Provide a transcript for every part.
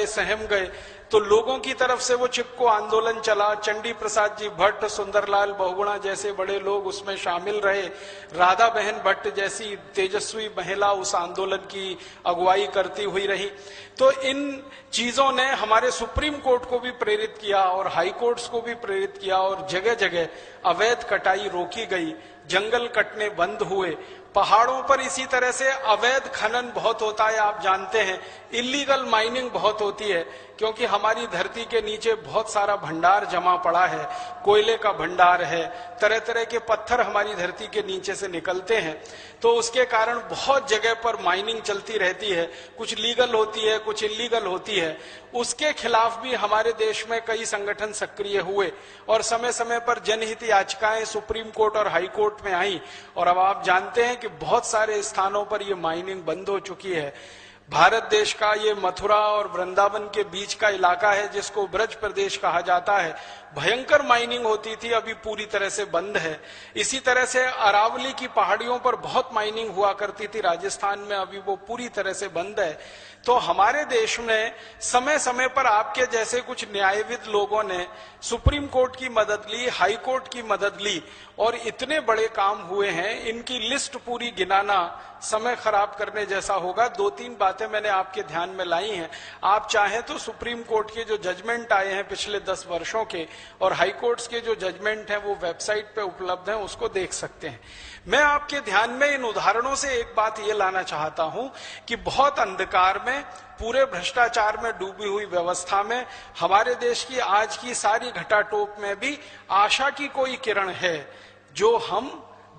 सहम गए तो लोगों की तरफ से वो चिपको आंदोलन चला। चंडी प्रसाद जी भट्ट, सुंदरलाल बहुगुणा जैसे बड़े लोग उसमें शामिल रहे। राधा बहन भट्ट जैसी तेजस्वी महिला उस आंदोलन की अगुवाई करती हुई रही। तो इन चीजों ने हमारे सुप्रीम कोर्ट को भी प्रेरित किया और हाई कोर्ट्स को भी प्रेरित किया और जगह जगह अवैध कटाई रोकी गई, जंगल कटने बंद हुए। पहाड़ों पर इसी तरह से अवैध खनन बहुत होता है, आप जानते हैं। इलीगल माइनिंग बहुत होती है क्योंकि हमारी धरती के नीचे बहुत सारा भंडार जमा पड़ा है, कोयले का भंडार है, तरह तरह के पत्थर हमारी धरती के नीचे से निकलते हैं। तो उसके कारण बहुत जगह पर माइनिंग चलती रहती है, कुछ लीगल होती है, कुछ इलीगल होती है। उसके खिलाफ भी हमारे देश में कई संगठन सक्रिय हुए और समय समय पर जनहित याचिकाएं सुप्रीम कोर्ट और हाई कोर्ट में आई। और अब आप जानते हैं कि बहुत सारे स्थानों पर ये माइनिंग बंद हो चुकी है। भारत देश का ये मथुरा और वृंदावन के बीच का इलाका है जिसको ब्रज प्रदेश कहा जाता है। भयंकर माइनिंग होती थी, अभी पूरी तरह से बंद है। इसी तरह से अरावली की पहाड़ियों पर बहुत माइनिंग हुआ करती थी राजस्थान में, अभी वो पूरी तरह से बंद है। तो हमारे देश में समय समय पर आपके जैसे कुछ न्यायविद लोगों ने सुप्रीम कोर्ट की मदद ली, हाई कोर्ट की मदद ली और इतने बड़े काम हुए हैं। इनकी लिस्ट पूरी गिनाना समय खराब करने जैसा होगा। 2-3 बातें मैंने आपके ध्यान में लाई हैं। आप चाहें तो सुप्रीम कोर्ट के जो जजमेंट आए हैं पिछले 10 वर्षों के और हाई कोर्ट्स के जो जजमेंट हैं वो वेबसाइट पे उपलब्ध हैं, उसको देख सकते हैं। मैं आपके ध्यान में इन उदाहरणों से एक बात ये लाना चाहता हूं कि बहुत अंधकार में, पूरे भ्रष्टाचार में डूबी हुई व्यवस्था में हमारे देश की आज की सारी घटाटोप में भी आशा की कोई किरण है जो हम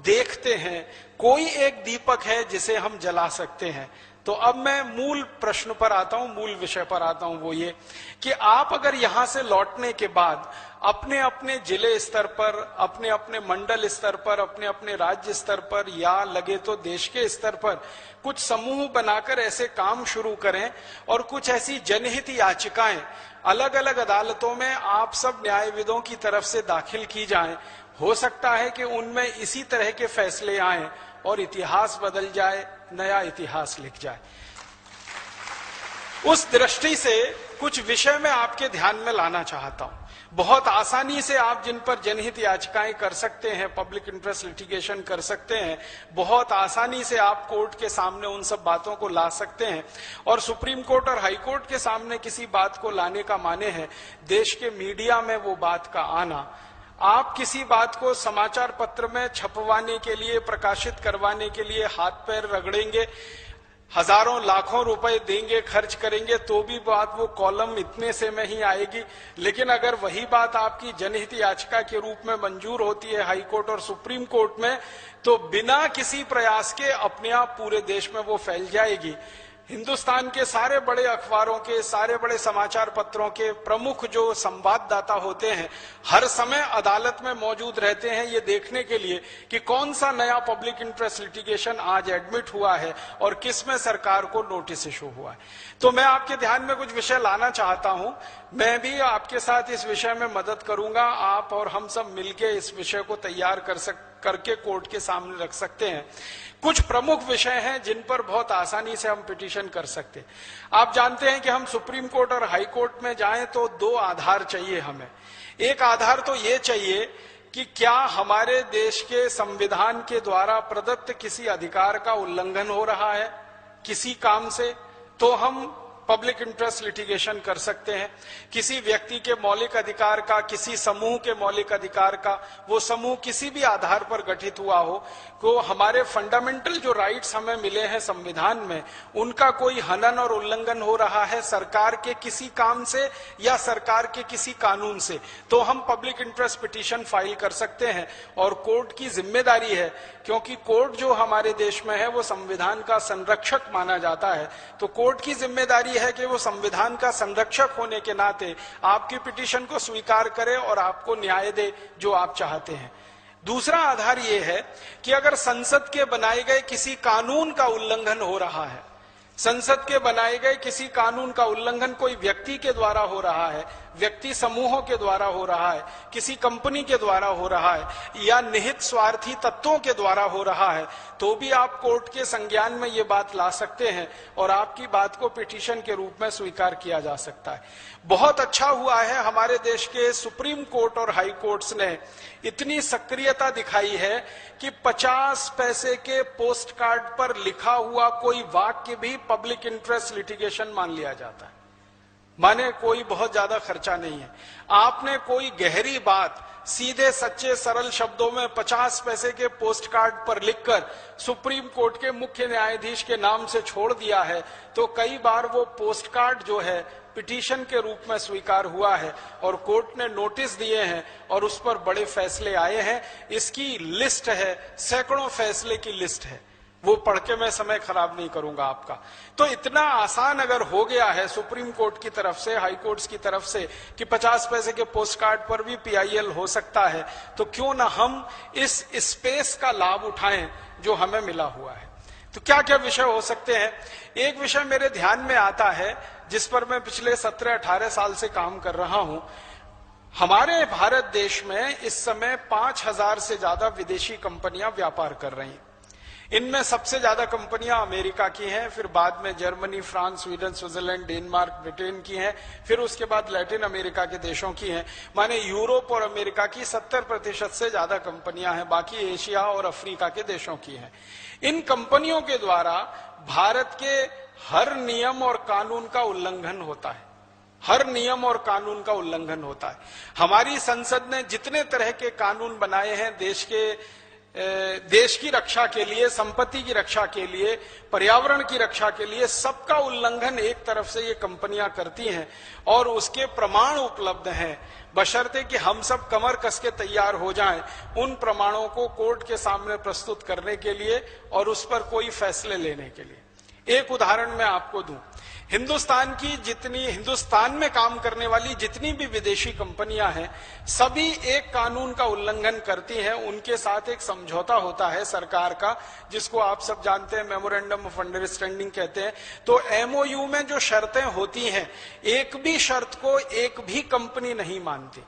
देखते हैं। कोई एक दीपक है जिसे हम जला सकते हैं। तो अब मैं मूल प्रश्न पर आता हूं, मूल विषय पर आता हूं। वो ये कि आप अगर यहां से लौटने के बाद अपने अपने जिले स्तर पर, अपने अपने मंडल स्तर पर, अपने अपने राज्य स्तर पर या लगे तो देश के स्तर पर कुछ समूह बनाकर ऐसे काम शुरू करें और कुछ ऐसी जनहित याचिकाएं अलग अलग अदालतों में आप सब न्यायविदों की तरफ से दाखिल की जाएं, हो सकता है कि उनमें इसी तरह के फैसले आए और इतिहास बदल जाए, नया इतिहास लिख जाए। उस दृष्टि से कुछ विषय मैं आपके ध्यान में लाना चाहता हूं। बहुत आसानी से आप जिन पर जनहित याचिकाएं कर सकते हैं, पब्लिक इंटरेस्ट लिटिगेशन कर सकते हैं, बहुत आसानी से आप कोर्ट के सामने उन सब बातों को ला सकते हैं। और सुप्रीम कोर्ट और हाई कोर्ट के सामने किसी बात को लाने का माने है देश के मीडिया में वो बात का आना। आप किसी बात को समाचार पत्र में छपवाने के लिए, प्रकाशित करवाने के लिए हाथ पैर रगड़ेंगे, हजारों लाखों रुपए देंगे, खर्च करेंगे, तो भी बात वो कॉलम इतने से में ही आएगी। लेकिन अगर वही बात आपकी जनहित याचिका के रूप में मंजूर होती है हाई कोर्ट और सुप्रीम कोर्ट में, तो बिना किसी प्रयास के अपने आप पूरे देश में वो फैल जाएगी। हिंदुस्तान के सारे बड़े अखबारों के, सारे बड़े समाचार पत्रों के प्रमुख जो संवाददाता होते हैं हर समय अदालत में मौजूद रहते हैं ये देखने के लिए कि कौन सा नया पब्लिक इंटरेस्ट लिटिगेशन आज एडमिट हुआ है और किसमें सरकार को नोटिस इशू हुआ है। तो मैं आपके ध्यान में कुछ विषय लाना चाहता हूं। मैं भी आपके साथ इस विषय में मदद करूंगा। आप और हम सब मिलकर इस विषय को तैयार करके कोर्ट के सामने रख सकते हैं। कुछ प्रमुख विषय हैं जिन पर बहुत आसानी से हम पिटीशन कर सकते हैं। आप जानते हैं कि हम सुप्रीम कोर्ट और हाई कोर्ट में जाएं तो 2 आधार चाहिए हमें। एक आधार तो ये चाहिए कि क्या हमारे देश के संविधान के द्वारा प्रदत्त किसी अधिकार का उल्लंघन हो रहा है किसी काम से, तो हम पब्लिक इंटरेस्ट लिटिगेशन कर सकते हैं। किसी व्यक्ति के मौलिक अधिकार का, किसी समूह के मौलिक अधिकार का, वो समूह किसी भी आधार पर गठित हुआ हो, को हमारे फंडामेंटल जो राइट्स हमें मिले हैं संविधान में, उनका कोई हनन और उल्लंघन हो रहा है सरकार के किसी काम से या सरकार के किसी कानून से, तो हम पब्लिक इंटरेस्ट पिटीशन फाइल कर सकते हैं। और कोर्ट की जिम्मेदारी है, क्योंकि कोर्ट जो हमारे देश में है वो संविधान का संरक्षक माना जाता है, तो कोर्ट की जिम्मेदारी है कि वो संविधान का संरक्षक होने के नाते आपकी पिटीशन को स्वीकार करे और आपको न्याय दे जो आप चाहते हैं। दूसरा आधार यह है कि अगर संसद के बनाए गए किसी कानून का उल्लंघन हो रहा है, संसद के बनाए गए किसी कानून का उल्लंघन कोई व्यक्ति के द्वारा हो रहा है, व्यक्ति समूहों के द्वारा हो रहा है, किसी कंपनी के द्वारा हो रहा है या निहित स्वार्थी तत्वों के द्वारा हो रहा है, तो भी आप कोर्ट के संज्ञान में ये बात ला सकते हैं और आपकी बात को पिटीशन के रूप में स्वीकार किया जा सकता है। बहुत अच्छा हुआ है हमारे देश के सुप्रीम कोर्ट और हाई कोर्ट्स ने इतनी सक्रियता दिखाई है कि 50 पैसे के पोस्ट कार्ड पर लिखा हुआ कोई वाक्य भी पब्लिक इंटरेस्ट लिटिगेशन मान लिया जाता है। माने कोई बहुत ज्यादा खर्चा नहीं है। आपने कोई गहरी बात सीधे सच्चे सरल शब्दों में 50 पैसे के पोस्ट कार्ड पर लिखकर सुप्रीम कोर्ट के मुख्य न्यायाधीश के नाम से छोड़ दिया है, तो कई बार वो पोस्ट कार्ड जो है पिटीशन के रूप में स्वीकार हुआ है और कोर्ट ने नोटिस दिए हैं और उस पर बड़े फैसले आए हैं। इसकी लिस्ट है, सैकड़ों फैसले की लिस्ट है, वो पढ़ के मैं समय खराब नहीं करूंगा आपका। तो इतना आसान अगर हो गया है सुप्रीम कोर्ट की तरफ से, हाई कोर्ट्स की तरफ से कि 50 पैसे के पोस्ट कार्ड पर भी PIL हो सकता है, तो क्यों ना हम इस स्पेस का लाभ उठाएं जो हमें मिला हुआ है। तो क्या क्या विषय हो सकते हैं? एक विषय मेरे ध्यान में आता है जिस पर मैं पिछले 17-18 साल से काम कर रहा हूं। हमारे भारत देश में इस समय 5000 से ज्यादा विदेशी कंपनियां व्यापार कर रही हैं। इनमें सबसे ज्यादा कंपनियां अमेरिका की हैं, फिर बाद में Germany, France, Sweden, Switzerland, Denmark, Britain की हैं, फिर उसके बाद लैटिन अमेरिका के देशों की हैं। माने यूरोप और अमेरिका की 70% से ज्यादा कंपनियां हैं, बाकी एशिया और अफ्रीका के देशों की हैं। इन कंपनियों के द्वारा भारत के हर नियम और कानून का उल्लंघन होता है, हर नियम और कानून का उल्लंघन होता है। हमारी संसद ने जितने तरह के कानून बनाए हैं देश की रक्षा के लिए, संपत्ति की रक्षा के लिए, पर्यावरण की रक्षा के लिए, सबका उल्लंघन एक तरफ से ये कंपनियां करती हैं और उसके प्रमाण उपलब्ध हैं, बशर्ते कि हम सब कमर कस के तैयार हो जाएं उन प्रमाणों को कोर्ट के सामने प्रस्तुत करने के लिए और उस पर कोई फैसले लेने के लिए। एक उदाहरण मैं आपको दूं, हिंदुस्तान में काम करने वाली जितनी भी विदेशी कंपनियां हैं, सभी एक कानून का उल्लंघन करती हैं। उनके साथ एक समझौता होता है सरकार का, जिसको आप सब जानते हैं, मेमोरेंडम ऑफ अंडरस्टैंडिंग कहते हैं। तो MOU में जो शर्तें होती हैं, एक भी शर्त को एक भी कंपनी नहीं मानती।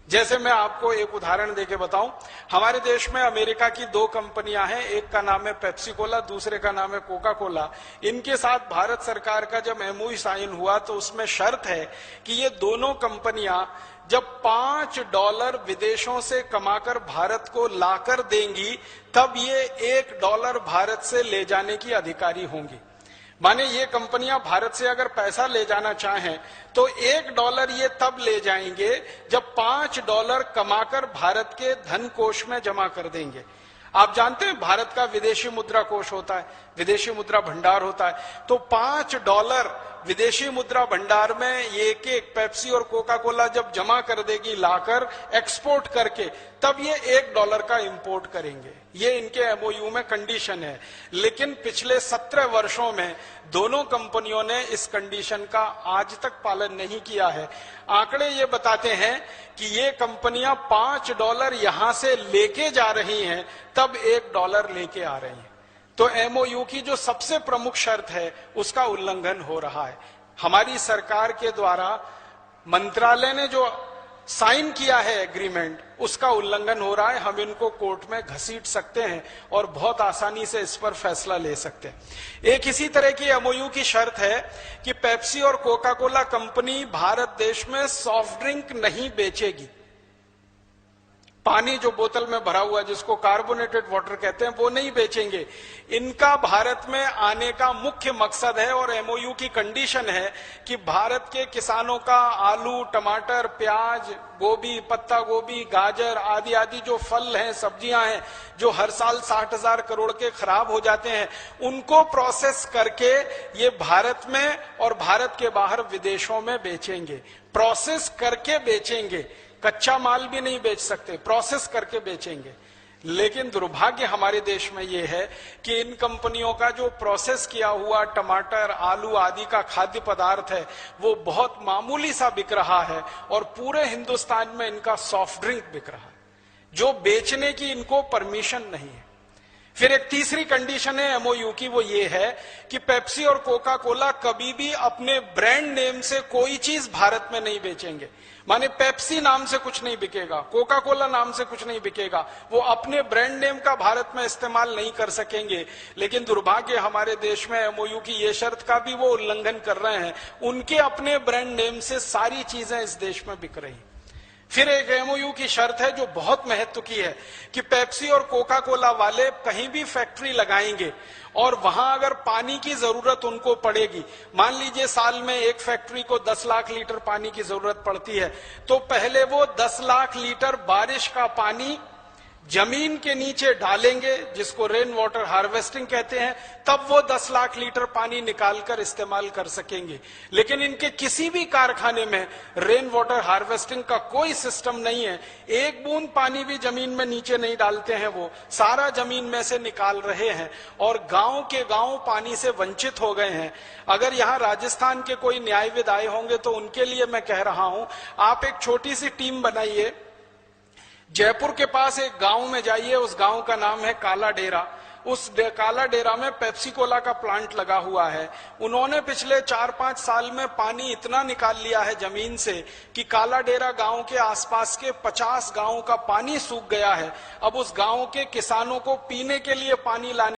जैसे मैं आपको एक उदाहरण देके बताऊं, हमारे देश में अमेरिका की 2 कंपनियां हैं, एक का नाम है पेप्सी कोला, दूसरे का नाम है कोका कोला। इनके साथ भारत सरकार का जब MOU साइन हुआ तो उसमें शर्त है कि ये दोनों कंपनियां जब $5 विदेशों से कमाकर भारत को लाकर देंगी, तब ये $1 भारत से ले जाने की अधिकारी होंगी। माने ये कंपनियां भारत से अगर पैसा ले जाना चाहें तो $1 ये तब ले जाएंगे जब $5 कमाकर भारत के धन कोष में जमा कर देंगे। आप जानते हैं भारत का विदेशी मुद्रा कोष होता है, विदेशी मुद्रा भंडार होता है। तो $5 विदेशी मुद्रा भंडार में ये एक पेप्सी और कोका कोला जब जमा कर देगी लाकर एक्सपोर्ट करके, तब ये $1 का इंपोर्ट करेंगे। ये इनके MOU में कंडीशन है। लेकिन पिछले 17 वर्षों में दोनों कंपनियों ने इस कंडीशन का आज तक पालन नहीं किया है। आंकड़े ये बताते हैं कि ये कंपनियां $5 यहां से लेके जा रही हैं, तब $1 लेके आ रही हैं। तो MOU की जो सबसे प्रमुख शर्त है उसका उल्लंघन हो रहा है। हमारी सरकार के द्वारा मंत्रालय ने जो साइन किया है एग्रीमेंट, उसका उल्लंघन हो रहा है। हम इनको कोर्ट में घसीट सकते हैं और बहुत आसानी से इस पर फैसला ले सकते हैं। एक इसी तरह की MOU की शर्त है कि पेप्सी और कोका कोला कंपनी भारत देश में सॉफ्ट ड्रिंक नहीं बेचेगी। पानी जो बोतल में भरा हुआ जिसको कार्बोनेटेड वाटर कहते हैं, वो नहीं बेचेंगे। इनका भारत में आने का मुख्य मकसद है और MOU की कंडीशन है कि भारत के किसानों का आलू, टमाटर, प्याज, गोभी, पत्ता गोभी, गाजर आदि आदि जो फल हैं, सब्जियां हैं, जो हर साल 60,000 करोड़ के खराब हो जाते हैं, उनको प्रोसेस करके ये भारत में और भारत के बाहर विदेशों में बेचेंगे। प्रोसेस करके बेचेंगे, कच्चा माल भी नहीं बेच सकते, प्रोसेस करके बेचेंगे। लेकिन दुर्भाग्य हमारे देश में यह है कि इन कंपनियों का जो प्रोसेस किया हुआ टमाटर, आलू आदि का खाद्य पदार्थ है, वो बहुत मामूली सा बिक रहा है और पूरे हिंदुस्तान में इनका सॉफ्ट ड्रिंक बिक रहा है, जो बेचने की इनको परमिशन नहीं है। फिर एक तीसरी कंडीशन है एमओयू की, वो ये है कि पेप्सी और कोका कोला कभी भी अपने ब्रांड नेम से कोई चीज भारत में नहीं बेचेंगे। माने पेप्सी नाम से कुछ नहीं बिकेगा, कोका कोला नाम से कुछ नहीं बिकेगा, वो अपने ब्रांड नेम का भारत में इस्तेमाल नहीं कर सकेंगे। लेकिन दुर्भाग्य हमारे देश में एमओयू की ये शर्त का भी वो उल्लंघन कर रहे हैं, उनके अपने ब्रांड नेम से सारी चीजें इस देश में बिक रही। फिर एक एमओयू की शर्त है जो बहुत महत्व की है कि पेप्सी और कोका कोला वाले कहीं भी फैक्ट्री लगाएंगे और वहां अगर पानी की जरूरत उनको पड़ेगी, मान लीजिए साल में एक फैक्ट्री को 10 लाख लीटर पानी की जरूरत पड़ती है, तो पहले वो 10 लाख लीटर बारिश का पानी जमीन के नीचे डालेंगे, जिसको रेन वाटर हार्वेस्टिंग कहते हैं, तब वो 10 लाख लीटर पानी निकालकर इस्तेमाल कर सकेंगे। लेकिन इनके किसी भी कारखाने में रेन वाटर हार्वेस्टिंग का कोई सिस्टम नहीं है, एक बूंद पानी भी जमीन में नीचे नहीं डालते हैं, वो सारा जमीन में से निकाल रहे हैं और गांव के गांव पानी से वंचित हो गए हैं। अगर यहाँ राजस्थान के कोई न्यायविद आए होंगे तो उनके लिए मैं कह रहा हूं, आप एक छोटी सी टीम बनाइए, जयपुर के पास एक गांव में जाइए, उस गांव का नाम है काला डेरा। उस काला डेरा में पेप्सी कोला का प्लांट लगा हुआ है। उन्होंने पिछले 4-5 साल में पानी इतना निकाल लिया है जमीन से कि काला डेरा गांव के आसपास के 50 गांवों का पानी सूख गया है। अब उस गांव के किसानों को पीने के लिए पानी लाने